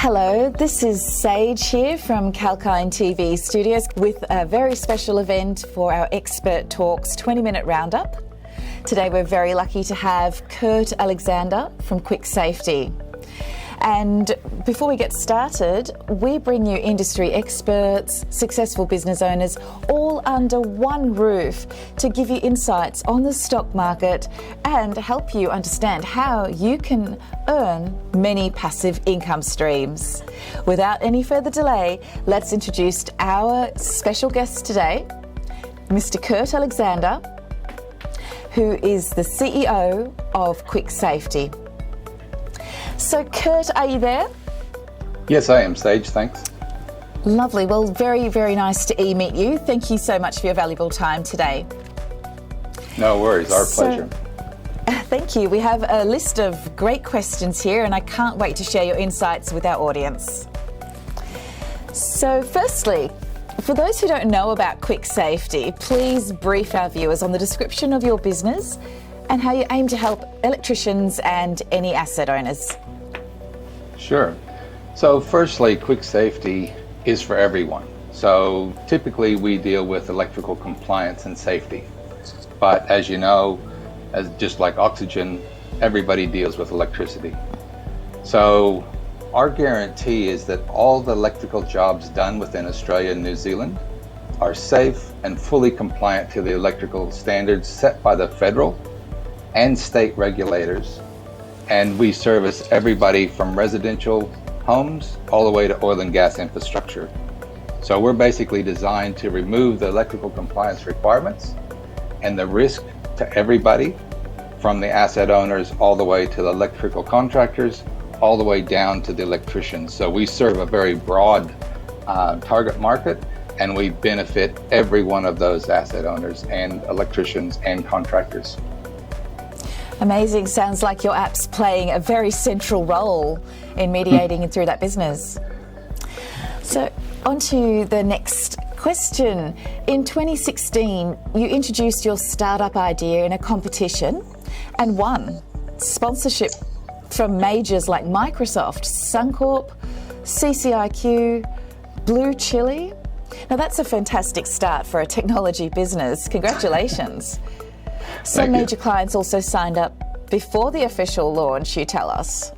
Hello, this is Sage here from Kalkine TV studios with a very special event for our Expert Talks 20-minute roundup. Today we're very lucky to have Kurt Alexander from Quick Safety. And before we get started, we bring you industry experts, successful business owners, all under one roof to give you insights on the stock market and help you understand how you can earn many passive income streams. Without any further delay, let's introduce our special guest today, Mr. Kurt Alexander, who is the CEO of Quick Safety. So Kurt, are you there? Yes, I am, Sage, thanks. Lovely. Well, very, very nice to meet you. Thank you so much for your valuable time today. No worries, our pleasure. Thank you. We have a list of great questions here and I can't wait to share your insights with our audience. So firstly, for those who don't know about Quick Safety, please brief our viewers on the description of your business and how you aim to help electricians and any asset owners. Sure. So firstly, Quick Safety is for everyone. So typically we deal with electrical compliance and safety. But as you know, just like oxygen, everybody deals with electricity. So our guarantee is that all the electrical jobs done within Australia and New Zealand are safe and fully compliant to the electrical standards set by the federal and state regulators. And we service everybody from residential homes all the way to oil and gas infrastructure. So we're basically designed to remove the electrical compliance requirements and the risk to everybody, from the asset owners all the way to the electrical contractors, all the way down to the electricians. So we serve a very broad target market, and we benefit every one of those asset owners and electricians and contractors. Amazing. Sounds like your app's playing a very central role in mediating through that business. So on to the next question. In 2016, you introduced your startup idea in a competition and won sponsorship from majors like Microsoft, Suncorp, CCIQ, Blue Chili. Now that's a fantastic start for a technology business. Congratulations. Some major clients also signed up before the official launch, you tell us.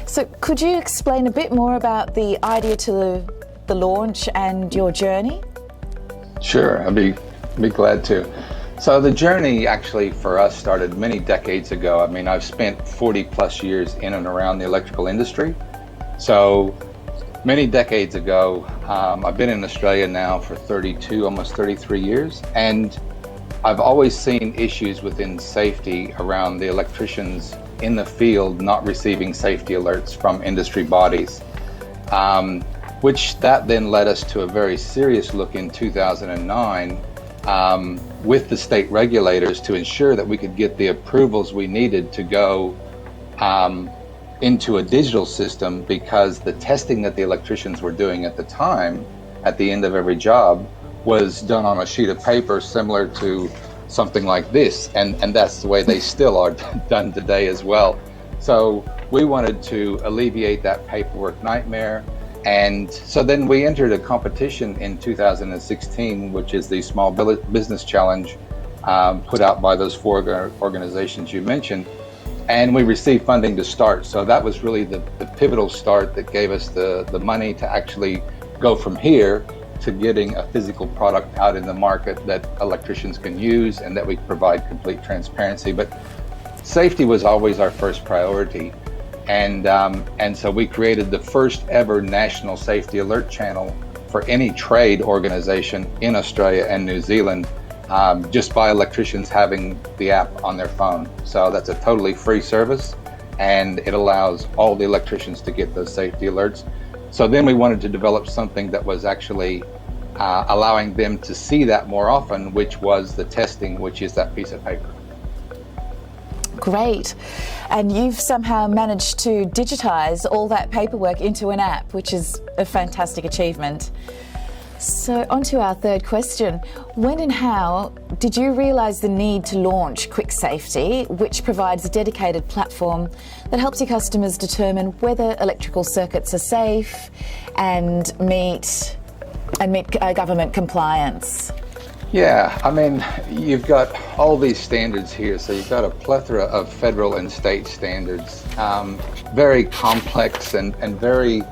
So could you explain a bit more about the idea to the launch and your journey? Sure, I'd be glad to. So the journey actually for us started many decades ago. I mean, I've spent 40 plus years in and around the electrical industry. So many decades ago, I've been in Australia now for 32, almost 33 years. And I've always seen issues within safety around the electricians in the field not receiving safety alerts from industry bodies, which that then led us to a very serious look in 2009 with the state regulators to ensure that we could get the approvals we needed to go into a digital system, because the testing that the electricians were doing at the time, at the end of every job, was done on a sheet of paper similar to something like this, and that's the way they still are done today as well. So we wanted to alleviate that paperwork nightmare, and so then we entered a competition in 2016, which is the Small Business Challenge put out by those four organizations you mentioned, and we received funding to start. So that was really the pivotal start that gave us the money to actually go from here to getting a physical product out in the market that electricians can use and that we provide complete transparency. But safety was always our first priority. And so we created the first ever national safety alert channel for any trade organization in Australia and New Zealand, just by electricians having the app on their phone. So that's a totally free service, and it allows all the electricians to get those safety alerts. So then we wanted to develop something that was actually allowing them to see that more often, which was the testing, which is that piece of paper. Great. And you've somehow managed to digitize all that paperwork into an app, which is a fantastic achievement. So on to our third question. When and how did you realise the need to launch Quick Safety, which provides a dedicated platform that helps your customers determine whether electrical circuits are safe and meet government compliance? Yeah, I mean, you've got all these standards here. So you've got a plethora of federal and state standards, very complex and very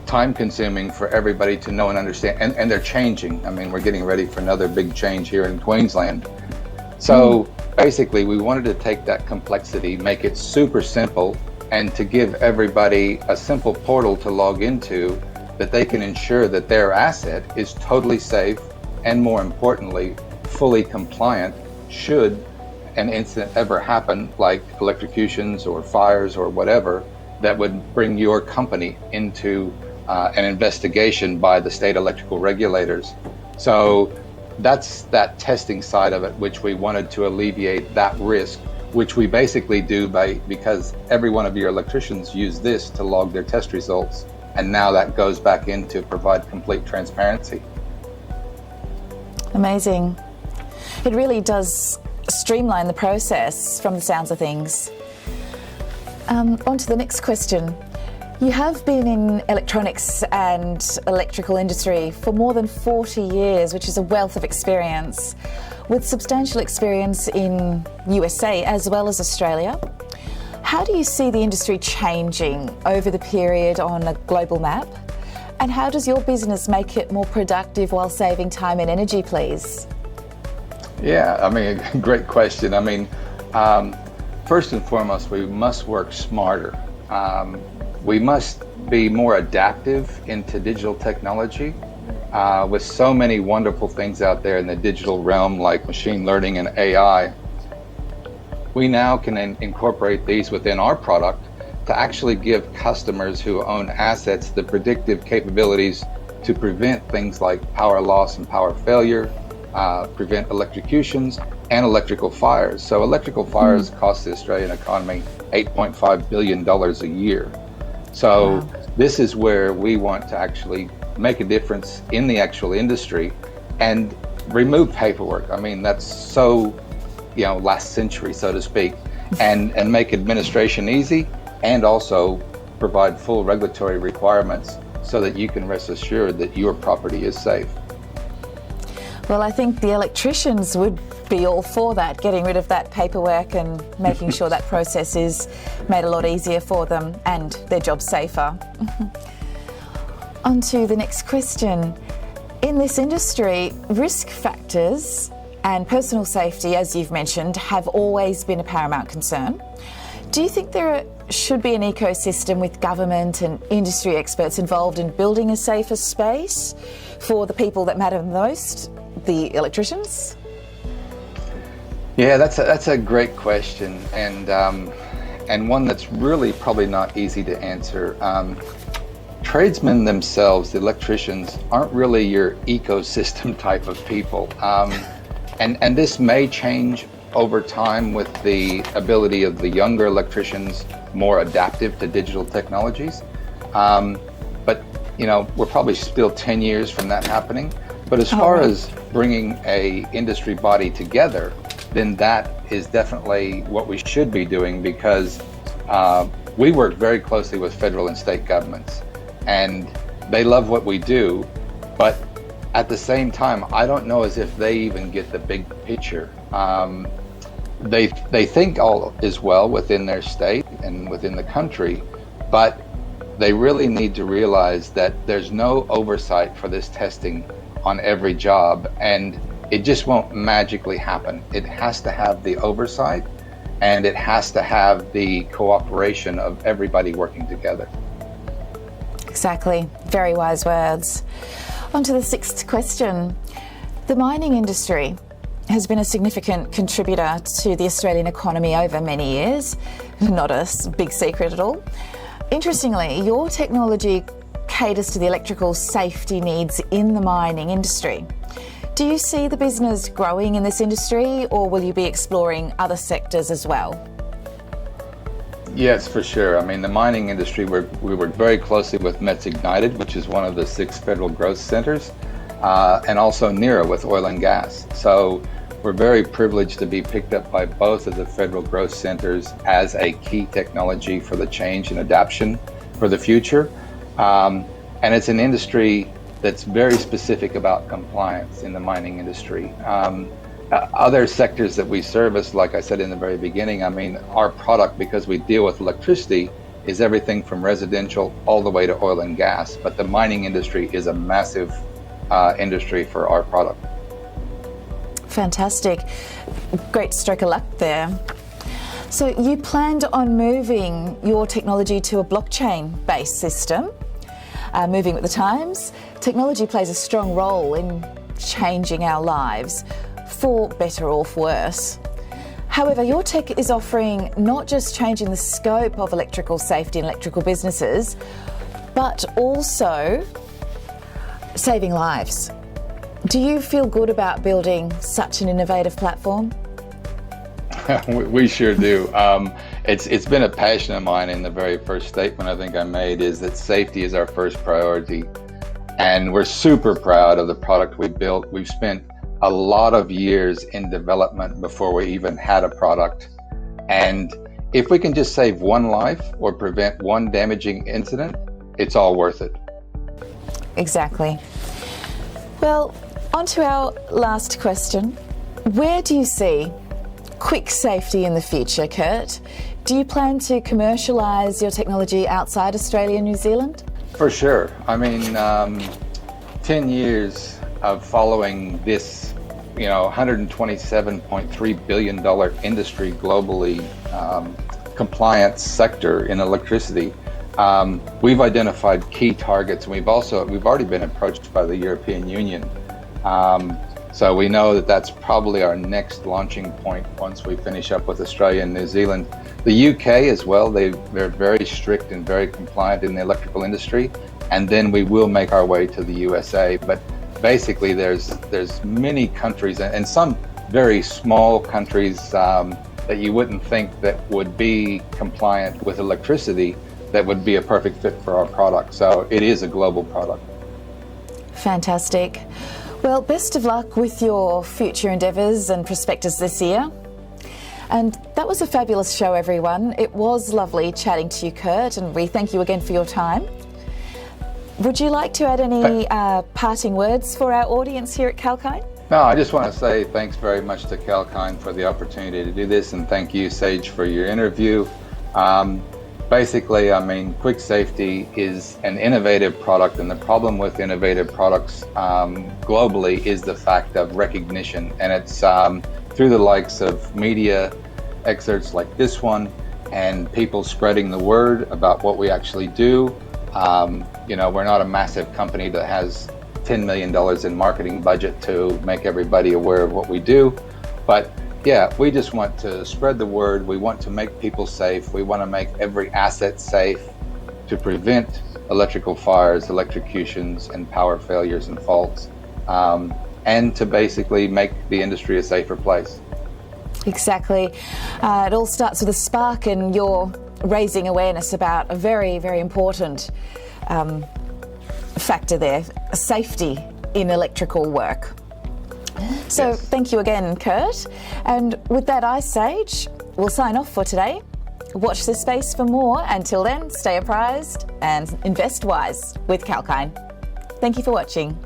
time-consuming for everybody to know and understand, and they're changing. I mean, we're getting ready for another big change here in Queensland. So basically, we wanted to take that complexity, make it super simple, and to give everybody a simple portal to log into that they can ensure that their asset is totally safe and, more importantly, fully compliant should an incident ever happen, like electrocutions or fires or whatever, that would bring your company into an investigation by the state electrical regulators. So that's that testing side of it, which we wanted to alleviate that risk, which we basically do because every one of your electricians use this to log their test results, and now that goes back in to provide complete transparency. Amazing. It really does streamline the process from the sounds of things. On to the next question. You have been in electronics and electrical industry for more than 40 years, which is a wealth of experience, with substantial experience in USA as well as Australia. How do you see the industry changing over the period on a global map? And how does your business make it more productive while saving time and energy, please? Yeah, I mean, great question. I mean, first and foremost, we must work smarter. We must be more adaptive into digital technology. With so many wonderful things out there in the digital realm, like machine learning and AI, we now can incorporate these within our product to actually give customers who own assets the predictive capabilities to prevent things like power loss and power failure, prevent electrocutions and electrical fires. So electrical fires cost the Australian economy $8.5 billion a year. So this is where we want to actually make a difference in the actual industry and remove paperwork. I mean, that's so, last century, so to speak, and make administration easy, and also provide full regulatory requirements so that you can rest assured that your property is safe. Well, I think the electricians would be all for that, getting rid of that paperwork and making sure that process is made a lot easier for them and their job safer. On to the next question. In this industry, risk factors and personal safety, as you've mentioned, have always been a paramount concern. Do you think there should be an ecosystem with government and industry experts involved in building a safer space for the people that matter most, the electricians? Yeah, that's a great question, and one that's really probably not easy to answer. Tradesmen themselves, the electricians, aren't really your ecosystem type of people, and this may change over time with the ability of the younger electricians more adaptive to digital technologies. But we're probably still 10 years from that happening. But as far as bringing a industry body together, then that is definitely what we should be doing, because we work very closely with federal and state governments, and they love what we do. But at the same time, I don't know as if they even get the big picture. They think all is well within their state and within the country, but they really need to realize that there's no oversight for this testing on every job, and it just won't magically happen. It has to have the oversight, and it has to have the cooperation of everybody working together. Exactly. Very wise words. On to the sixth question. The mining industry has been a significant contributor to the Australian economy over many years. Not a big secret at all. Interestingly, your technology caters to the electrical safety needs in the mining industry. Do you see the business growing in this industry, or will you be exploring other sectors as well? Yes, for sure. I mean, the mining industry, we work very closely with �METS Ignited, which is one of the 6 federal growth centers, and also NERA with oil and gas. So we're very privileged to be picked up by both of the federal growth centers as a key technology for the change and adaptation for the future. And it's an industry that's very specific about compliance in the mining industry. Other sectors that we service, like I said in the very beginning, I mean, our product, because we deal with electricity, is everything from residential all the way to oil and gas. But the mining industry is a massive industry for our product. Fantastic. Great stroke of luck there. So you planned on moving your technology to a blockchain-based system, moving with the times. Technology plays a strong role in changing our lives, for better or for worse. However, your tech is offering not just changing the scope of electrical safety and electrical businesses, but also saving lives. Do you feel good about building such an innovative platform? We sure do. It's been a passion of mine. In the very first statement I think I made is that safety is our first priority. And we're super proud of the product we built. We've spent a lot of years in development before we even had a product. And if we can just save one life or prevent one damaging incident, it's all worth it. Exactly. Well, on to our last question. Where do you see quick safety in the future, Kurt? Do you plan to commercialise your technology outside Australia and New Zealand? For sure. I mean, 10 years of following this, $127.3 billion industry globally, compliance sector in electricity. We've identified key targets, and we've already been approached by the European Union. So we know that that's probably our next launching point once we finish up with Australia and New Zealand. The UK as well, they're very strict and very compliant in the electrical industry, and then we will make our way to the USA. But basically there's many countries, and some very small countries that you wouldn't think that would be compliant with electricity that would be a perfect fit for our product. So it is a global product. Fantastic. Well, best of luck with your future endeavours and prospectus this year. And that was a fabulous show, everyone. It was lovely chatting to you, Kurt, and we thank you again for your time. Would you like to add any parting words for our audience here at Kalkine? No, I just want to say thanks very much to Kalkine for the opportunity to do this, and thank you, Sage, for your interview. Basically, I mean, Quick Safety is an innovative product, and the problem with innovative products globally is the fact of recognition. And it's through the likes of media excerpts like this one and people spreading the word about what we actually do. We're not a massive company that has $10 million in marketing budget to make everybody aware of what we do. But yeah, we just want to spread the word. We want to make people safe. We want to make every asset safe to prevent electrical fires, electrocutions, and power failures and faults, and to basically make the industry a safer place. Exactly. It all starts with a spark, and you're raising awareness about a very, very important factor there, safety in electrical work. So yes. Thank you again, Kurt. And with that, Sage, we'll sign off for today. Watch this space for more. Until then, stay apprised and invest wise with Kalkine. Thank you for watching.